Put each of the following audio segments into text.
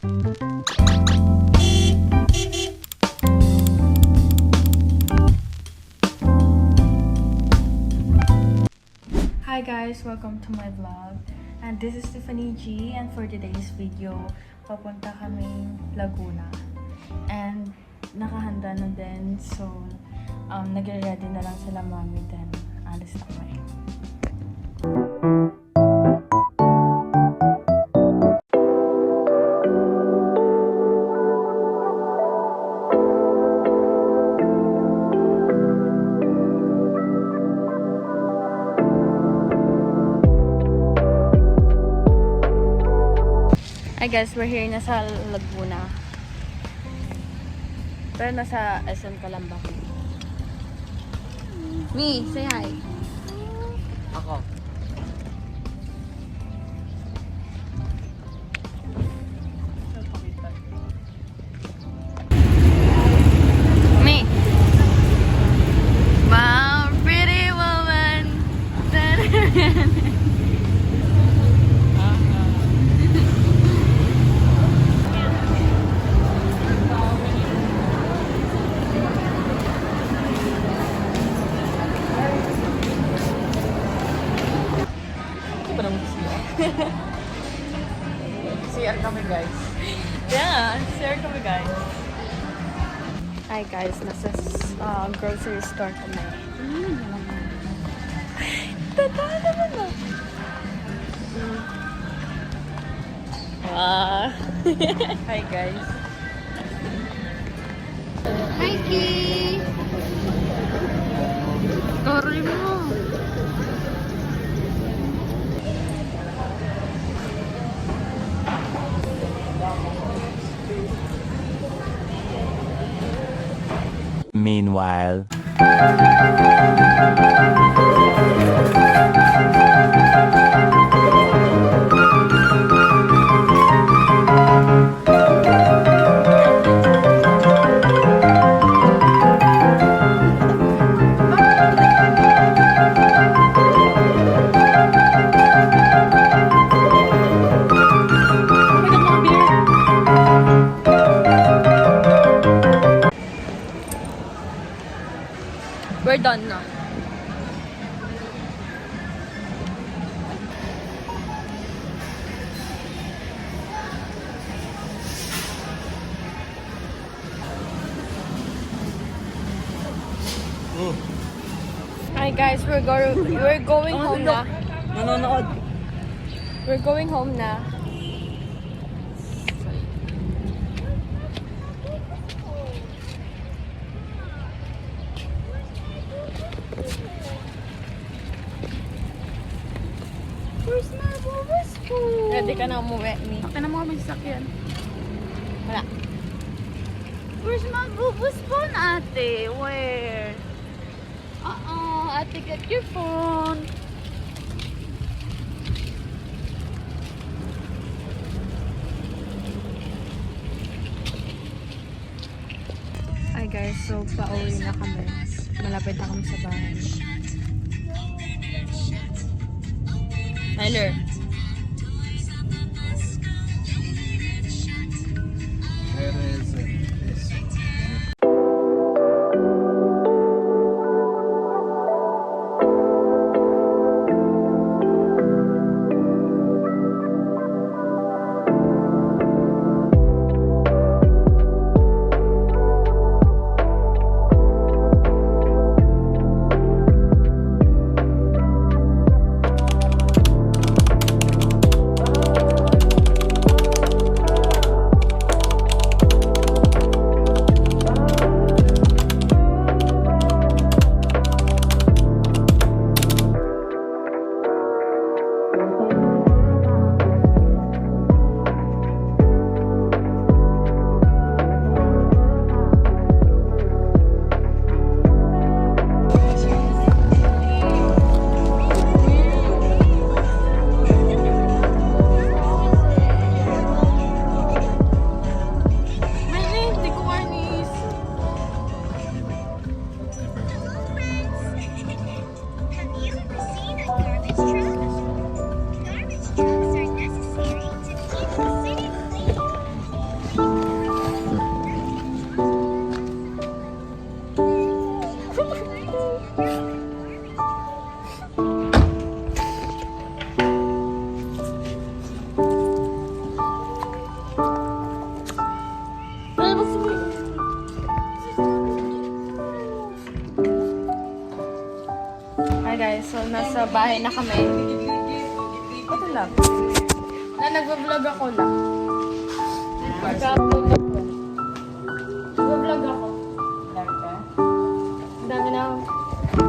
Hi guys, welcome to my vlog. And this is Tiffany G, and for today's video, papunta kaming Laguna. And nakahanda na din, so nagre-ready na lang sila mommy, then alis na kami. Hi guys, we're here na sa Laguna. Pero nasa SM Calamba. Me, say hi. Ako. Me. Wow, pretty woman. CR kami guys. Yeah, share kami guys. Hi guys, nasa grocery store kami. Totoo naman na. Wow. Hi guys. Hi Ki. Story mo. Meanwhile. We're done now. Hi guys, we're going home na. Nanonood. We're going home na. Where's my bubus ko? Ready ka na umuwi, Mi? Akin na mo kami sasakyan. Wala. Where's my bubus phone, ate? Where? Ate, get your phone. Hi guys, so pauwi na kami. Malapit na kami sa bahay. Tyler. Where is this? Nasa bahay na kami. Ito lang. Na nagbablog ako lang. Nag-upload ako. Nagbablog ako. Ang dami na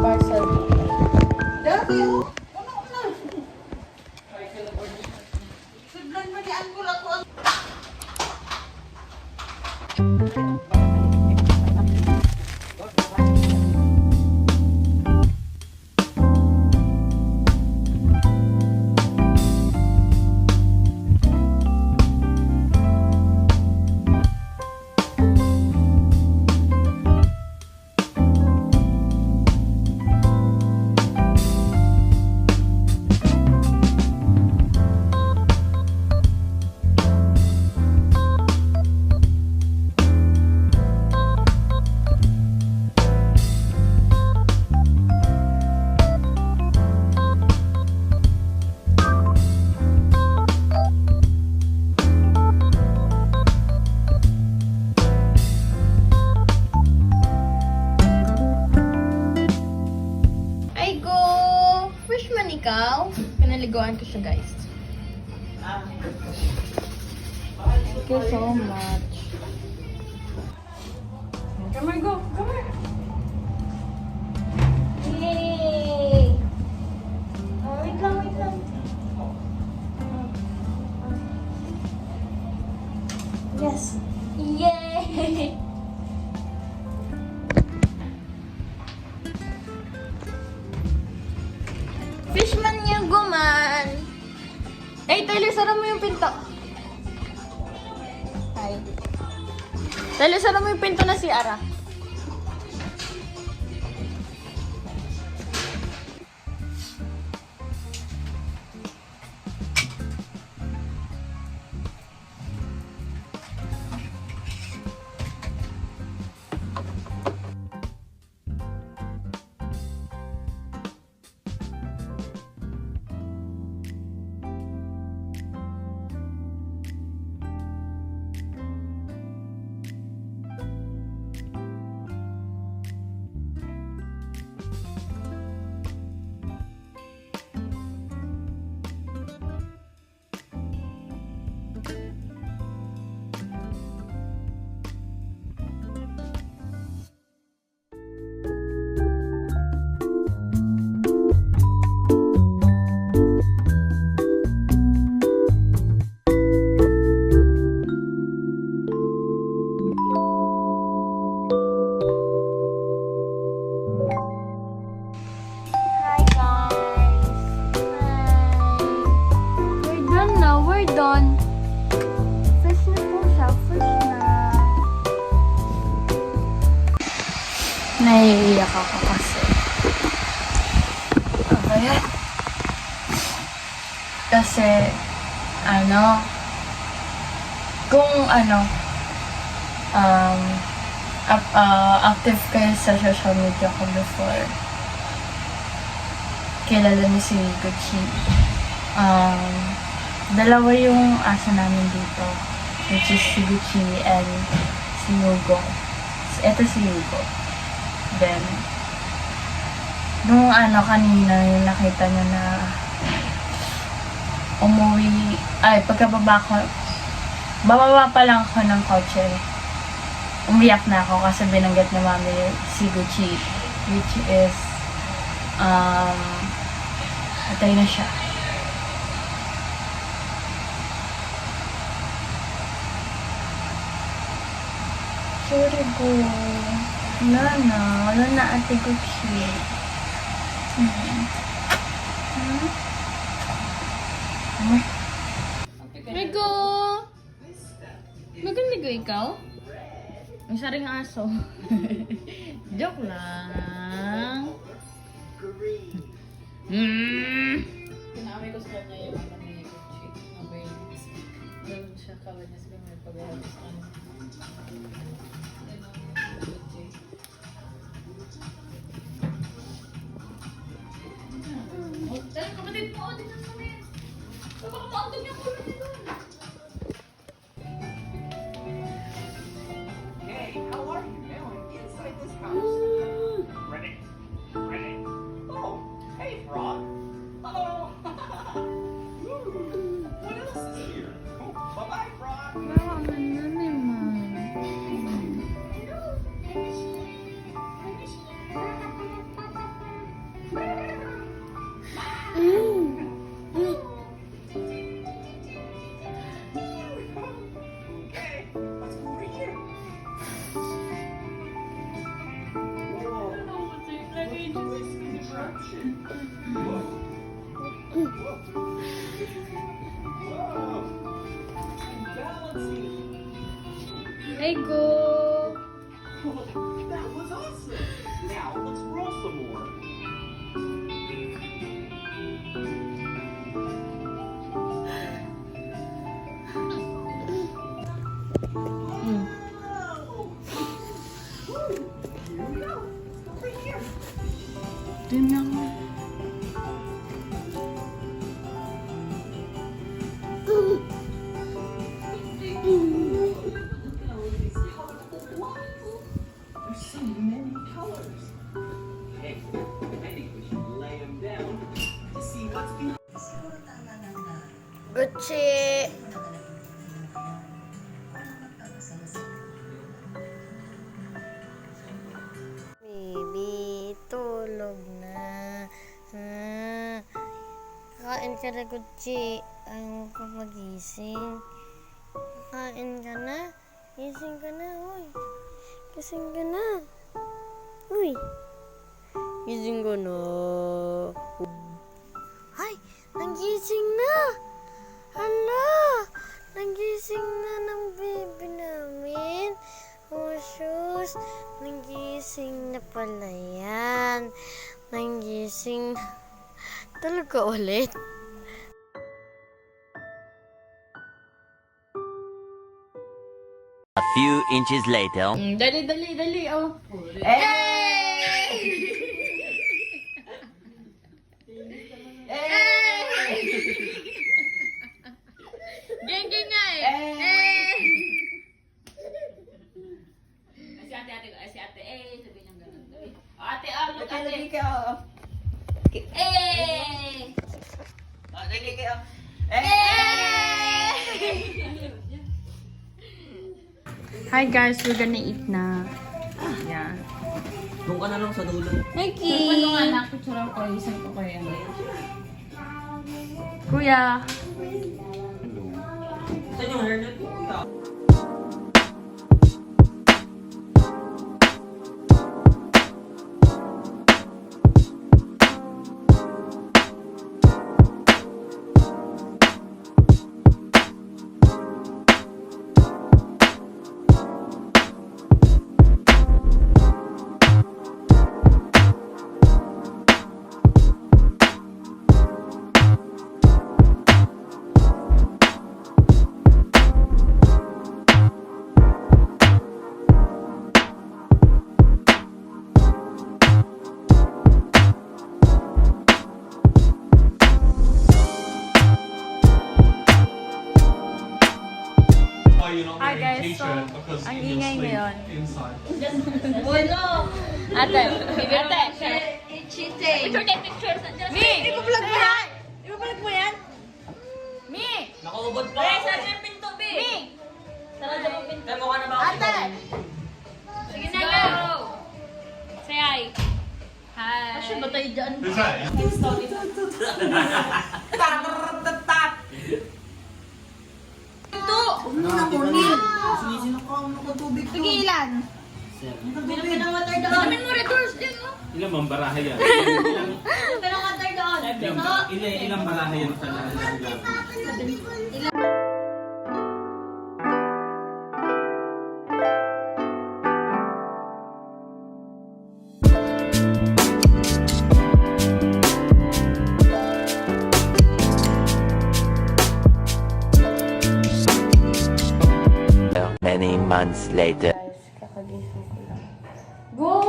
parcel. Dati, oh. Ano? Sudlan mo ni Angkol ako ang... Ay go! Freshman ikaw? Pinaliguan ko siya, guys. Thank you so much. Come on, go! Come on! Yay! Oh, wait lang, wait lang. Yes! Yay! Fishman yung guman. Hey, Tyler, sara mo yung pinto. Hi. Tyler, sara mo yung pinto na si Ara. Hi guys! Hi! We're done now, we're done. Fresh na po siya, fresh na. Naiiyak ako kasi. Okay. Kasi, kung active kayo sa social media ko before, kilala ni si Gucci. Dalawa yung aso namin dito, which is si Gucci and si Hugo. Ito si Hugo. Then, nung kanina yung nakita niya na umuwi, bababa pa lang ako ng kotse. Umiyak na ako kasi binanggit ni mami si Gucci, which is patay na siya. Sorry po. Wala na ate Gucci. Rigo! Magaligo ikaw? Ang saring aso. Joke lang. Pinamay ko sa kanya yung ni Gucci. Okay. Ganun siya kawin niya sa may pag-ahapos sa kanya. Kapatid mo, dito sa kanya. Baka maandog yung kulo nito. Hey, how are you doing inside this house? Ready? Ready? Oh, hey, Frog. Ano naman? Okay, let's go over here. Hey, go! That was awesome. Now let's roll some more. Here we go. Over here. Dun lang. There's so many colors. Hey, I think we should lay them down to see what's behind. Gucci! Baby, tulog na. Kain ka na, Gucci. Ayaw ka magising. Kain ka na. Gising ka na, uy. Gising ka na. Uy. Gising ka na. Ay, nagising na. Hala, nagising na ng baby namin. Oh, sus. Nagising na pala yan. Nagising na. Tulog ka ulit. A few inches later. Dali, dali, dali, oh. Geng-geng nga eh. Si ate, sabi niyang ganun. Oh, ate, look, ate. Hi guys, we're gonna eat na. Yeah. Doon ka na lang sa dulo. Mikey! Ano nga anak, picture ko, isang ko kayo. Kuya! Saan yung hairnet mo? Hi guys, so ang ingay ngayon. Ate, ate. Picture. Mi! Hindi ko vlog mo yan! Di ba vlog mo yan? Mi! Nakaubod pa. Saan yung pinto, B? Mi! Sarado mo pinto. Demo ka na ba? Ate! Sige na, go! Say hi. Hi. Asya ba tayo dyan? Pigilan! Bilang ka ng water doon. Binamin mo red doors din, oh. Ilang bang baraha yan? Bilang ka ng water doon. Ilang baraha yan sa lahat? Many months later. Guys, kakagising ko lang. Go!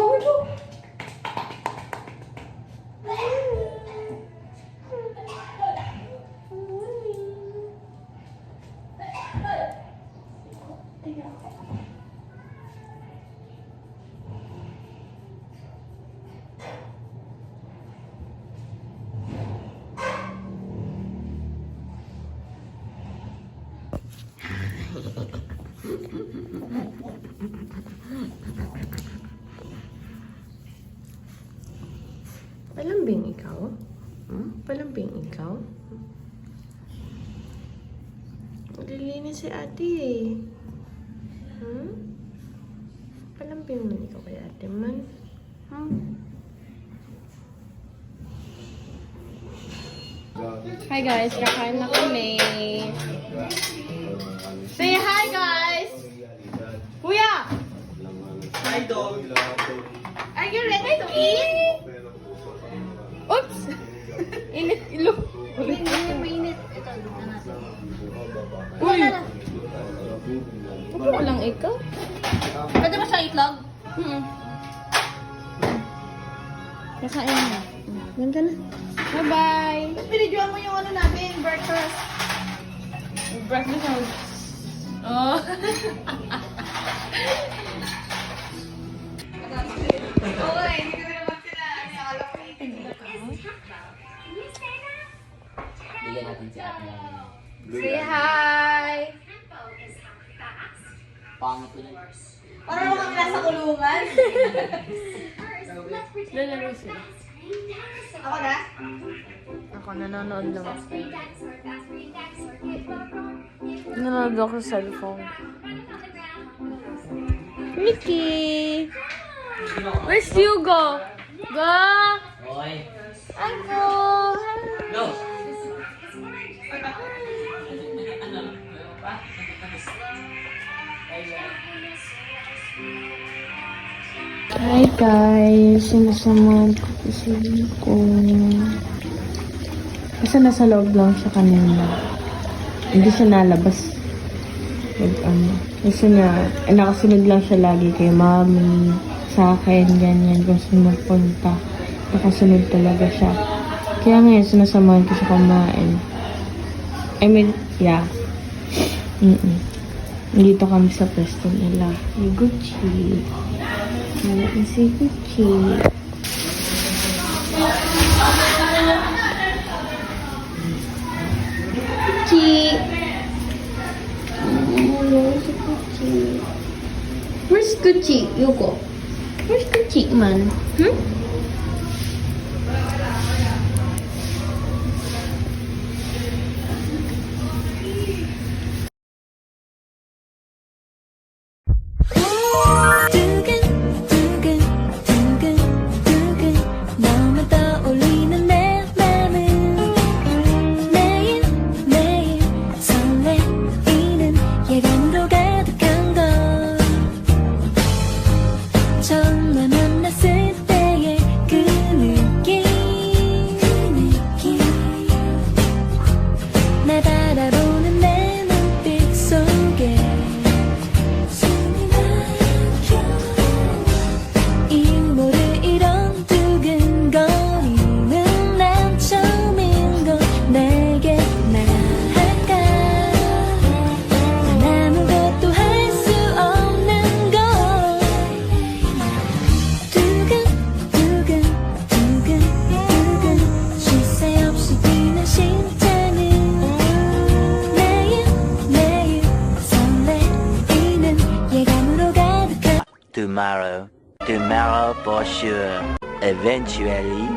si ate eh. Palambing man ikaw kay ate man. Hi guys, kakain na kami. Say hi guys! Kuya! Hi, dog. Are you ready to eat? Oops! Init, ilo. Mainit. Ito, dito natin. Uy! Ano lang ikaw? Pwede ba siyang itlog? Kakain na. Ganda na. Bye-bye! Binidyoan mo yung ano natin, breakfast. Breakfast na. Oh! Okay, hindi ko naman sila. Alam ko Bigyan natin si ate lang. Say hi! Pangit ko na. Parang naman kami nasa kulungan. Lalaro sila. Ako na? Ako nanonood lang. Nanonood ako sa cellphone. Mickey! Where's Hugo? Go! Hoy. Ako! Go! Hi guys! Sinasamahan ko kasi ko. Kasi nasa loob lang siya kanina. Hindi siya nalabas. Gusto niya, nakasunod lang siya lagi kay mami, sa akin, ganyan, kung saan magpunta. Nakasunod talaga siya. Kaya ngayon, sinasamahan ko siya kumain. I mean, yeah. Dito kami sa pwesto nila. May Gucci. May si Gucci. Gucci! Where's Gucci? Where's Gucci, Yuko? Where's Gucci, man? 너만 떠올리는 내 맘은 매일매일 설레이는 예감으로 가득한 걸 처음 날 만났을 때의 그 느낌 날 바라보는 내 눈빛 속에 이유모를 이런 두근거리는 난 처음인 걸 내게 말할까 난 아무것도 할 수 없는 걸 두근두근 쉴 새 없이 뛰는 심장은 매일매일 설레이는 예감으로 가득한 Tomorrow for sure. Eventually.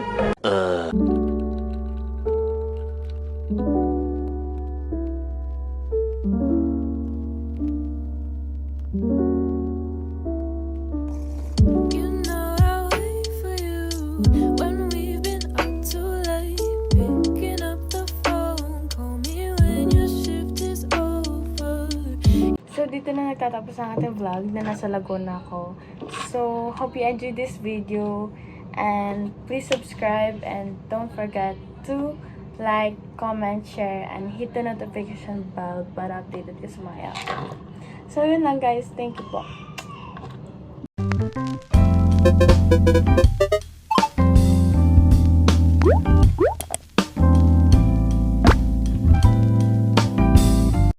You know I wait for you when we've been up too late. Picking up the phone, call me when your shift is over. So, dito na nagtatapos ang ating vlog na nasa Laguna ako. So, hope you enjoyed this video. And please subscribe and don't forget to like, comment, share, and hit the notification bell para updated ka sa mga upload. So, yun lang guys. Thank you po.